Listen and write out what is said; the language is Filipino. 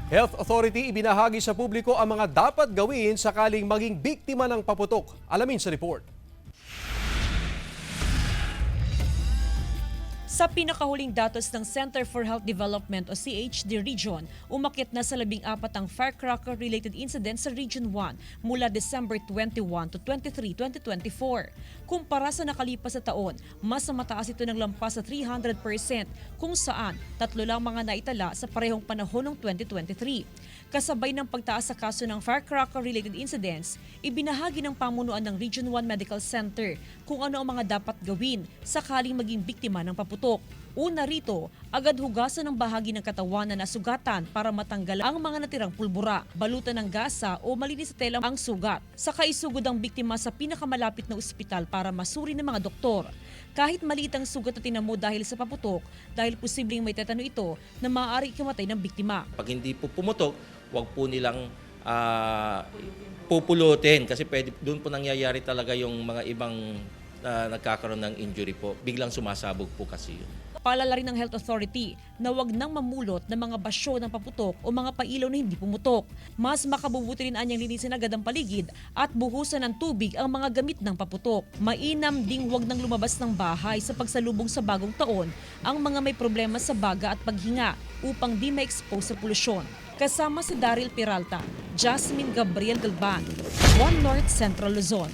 Health Authority ibinahagi sa publiko ang mga dapat gawin sakaling maging biktima ng paputok. Alamin sa report. Sa pinakahuling datos ng Center for Health Development o CHD Region, umakyat na sa 14 ang firecracker-related incidents sa Region 1 mula December 21 to 23, 2024. Kumpara sa nakalipas na taon, mas mataas ito ng lampas sa 300% kung saan 3 lang mga naitala sa parehong panahon ng 2023. Kasabay ng pagtaas sa kaso ng firecracker-related incidents, ibinahagi ng pamunuan ng Region 1 Medical Center kung ano ang mga dapat gawin sakaling maging biktima ng paputok. Una rito, agad hugasan ng bahagi ng katawan na nasugatan para matanggal ang mga natirang pulbura, balutan ng gasa o malinis sa tela ang sugat. Saka isugod ang biktima sa pinakamalapit na ospital para masuri ng mga doktor. Kahit maliit ang sugat na tinamo dahil sa paputok, dahil posibleng may tetano ito na maaari ikamatay ng biktima. Pag hindi po pumutok, huwag po nilang pupulutin kasi doon po nangyayari talaga yung mga ibang nagkakaroon ng injury po. Biglang sumasabog po kasi yun. Paalala rin ng Health Authority na huwag nang mamulot ng mga basyo ng paputok o mga pailaw na hindi pumutok. Mas makabubuti rin anyang linisin agad ang paligid at buhusan ng tubig ang mga gamit ng paputok. Mainam ding huwag nang lumabas ng bahay sa pagsalubong sa bagong taon ang mga may problema sa baga at paghinga upang di ma-expose sa polusyon. Kasama si Daryl Peralta, Jasmine Gabriel Galban, One North Central Luzon.